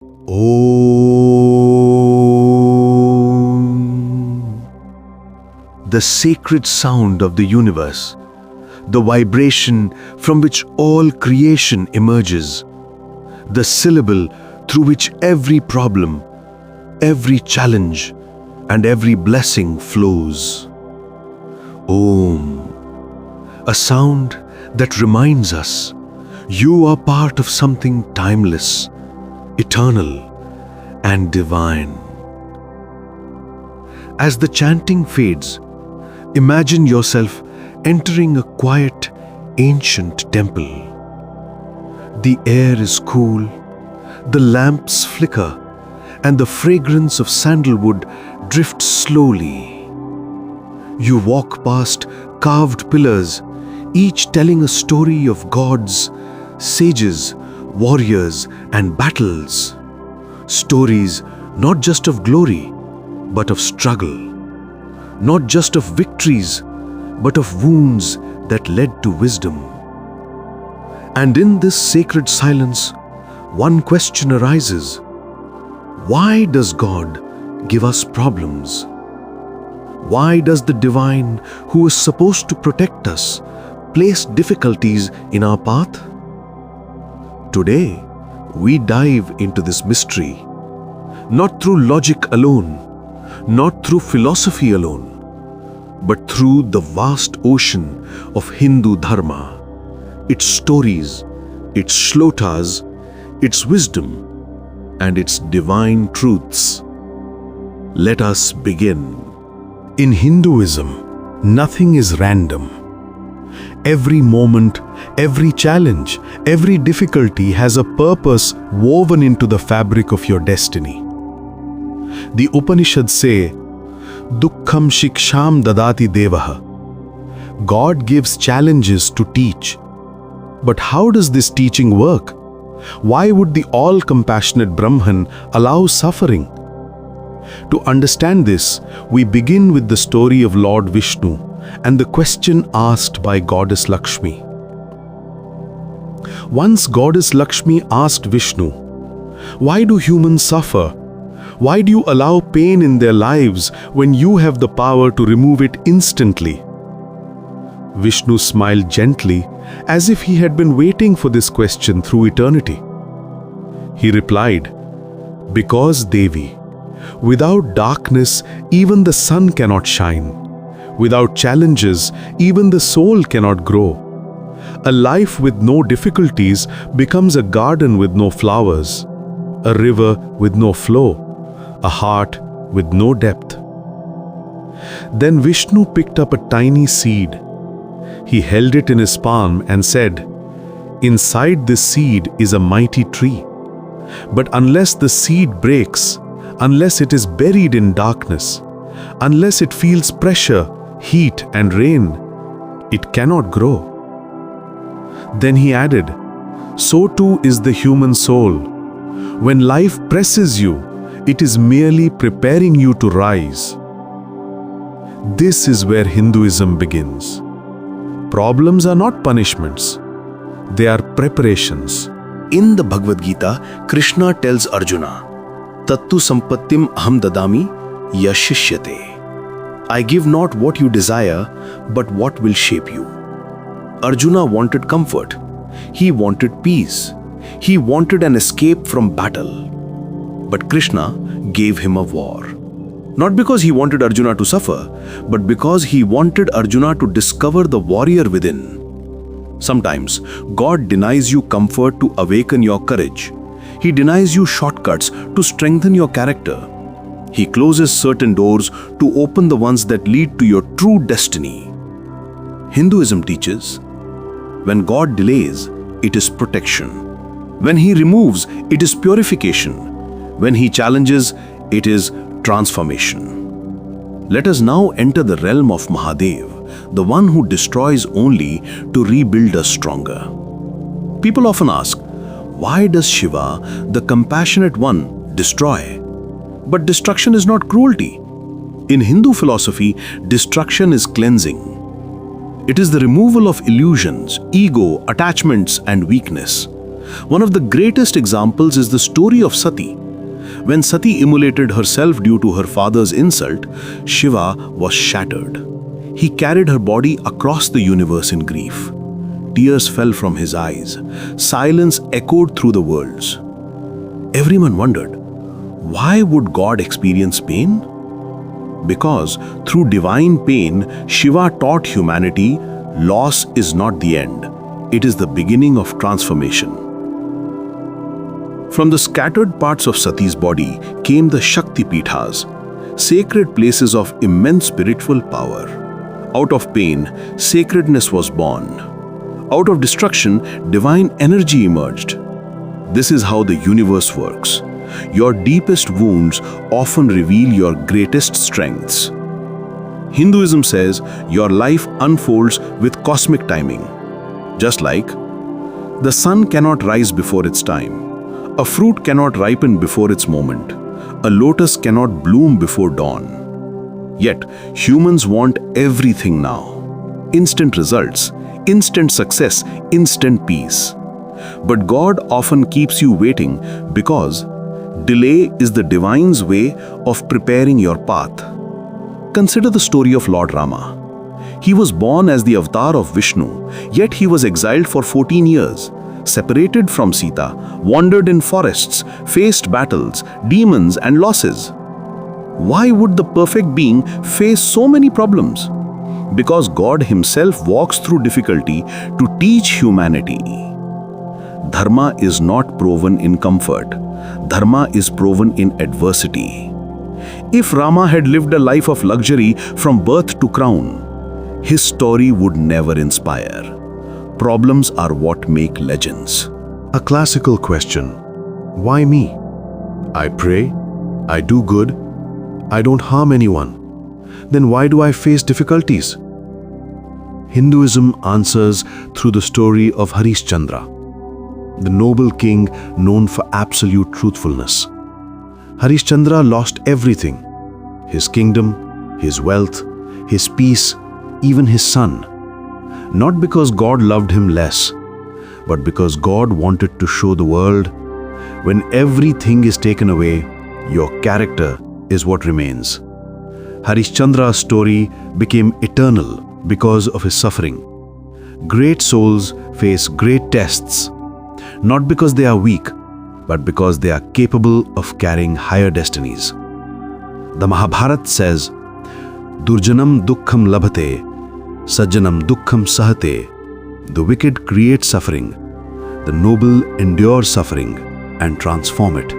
Om. The sacred sound of the universe, the vibration from which all creation emerges, the syllable through which every problem, every challenge, and every blessing flows. Om. A sound that reminds us you are part of something timeless, eternal, and divine. As the chanting fades, imagine yourself entering a quiet, ancient temple. The air is cool, the lamps flicker, and the fragrance of sandalwood drifts slowly. You walk past carved pillars, each telling a story of gods, sages, warriors, and battles. Stories not just of glory, but of struggle. Not just of victories, but of wounds that led to wisdom. And in this sacred silence, one question arises. Why does God give us problems? Why does the divine, who is supposed to protect us, place difficulties in our path? Today, we dive into this mystery, not through logic alone, not through philosophy alone, but through the vast ocean of Hindu Dharma, its stories, its shlokas, its wisdom, and its divine truths. Let us begin. In Hinduism, nothing is random. Every moment, every challenge, every difficulty has a purpose woven into the fabric of your destiny. The Upanishads say, Dukkham shiksham dadati devaha. God gives challenges to teach. But how does this teaching work? Why would the all-compassionate Brahman allow suffering? To understand this, we begin with the story of Lord Vishnu and the question asked by Goddess Lakshmi. Once Goddess Lakshmi asked Vishnu, "Why do humans suffer? Why do you allow pain in their lives when you have the power to remove it instantly?" Vishnu smiled gently, as if he had been waiting for this question through eternity. He replied, "Because, Devi, without darkness, even the sun cannot shine. Without challenges, even the soul cannot grow. A life with no difficulties becomes a garden with no flowers, a river with no flow, a heart with no depth." Then Vishnu picked up a tiny seed. He held it in his palm and said, "Inside this seed is a mighty tree. But unless the seed breaks, unless it is buried in darkness, unless it feels pressure, heat, and rain, it cannot grow." Then he added, "So too is the human soul. When life presses you, it is merely preparing you to rise." This is where Hinduism begins. Problems are not punishments. They are preparations. In the Bhagavad Gita, Krishna tells Arjuna, "Tattu sampattim aham dadami yashishyate." I give not what you desire, but what will shape you. Arjuna wanted comfort. He wanted peace. He wanted an escape from battle. But Krishna gave him a war. Not because he wanted Arjuna to suffer, but because he wanted Arjuna to discover the warrior within. Sometimes God denies you comfort to awaken your courage. He denies you shortcuts to strengthen your character. He closes certain doors to open the ones that lead to your true destiny. Hinduism teaches, when God delays, it is protection. When He removes, it is purification. When He challenges, it is transformation. Let us now enter the realm of Mahadev, the one who destroys only to rebuild us stronger. People often ask, why does Shiva, the compassionate one, destroy? But destruction is not cruelty. In Hindu philosophy, destruction is cleansing. It is the removal of illusions, ego, attachments, and weakness. One of the greatest examples is the story of Sati. When Sati immolated herself due to her father's insult, Shiva was shattered. He carried her body across the universe in grief. Tears fell from his eyes. Silence echoed through the worlds. Everyone wondered, why would God experience pain? Because through divine pain, Shiva taught humanity, loss is not the end. It is the beginning of transformation. From the scattered parts of Sati's body came the Shakti Pithas, sacred places of immense spiritual power. Out of pain, sacredness was born. Out of destruction, divine energy emerged. This is how the universe works. Your deepest wounds often reveal your greatest strengths. Hinduism says your life unfolds with cosmic timing. Just like the sun cannot rise before its time, a fruit cannot ripen before its moment, a lotus cannot bloom before dawn. Yet, humans want everything now. Instant results, instant success, instant peace. But God often keeps you waiting because delay is the divine's way of preparing your path. Consider the story of Lord Rama. He was born as the avatar of Vishnu, yet he was exiled for 14 years, separated from Sita, wandered in forests, faced battles, demons and losses. Why would the perfect being face so many problems? Because God himself walks through difficulty to teach humanity. Dharma is not proven in comfort. Dharma is proven in adversity. If Rama had lived a life of luxury from birth to crown, his story would never inspire. Problems are what make legends. A classical question. Why me? I pray, I do good, I don't harm anyone. Then why do I face difficulties? Hinduism answers through the story of Harishchandra, the noble king known for absolute truthfulness. Harishchandra lost everything: his kingdom, his wealth, his peace, even his son. Not because God loved him less, but because God wanted to show the world, when everything is taken away, your character is what remains. Harishchandra's story became eternal because of his suffering. Great souls face great tests, not because they are weak, but because they are capable of carrying higher destinies. The Mahabharata says, Durjanam dukkham labhate, sajjanam dukkham sahate. The wicked create suffering, the noble endure suffering and transform it.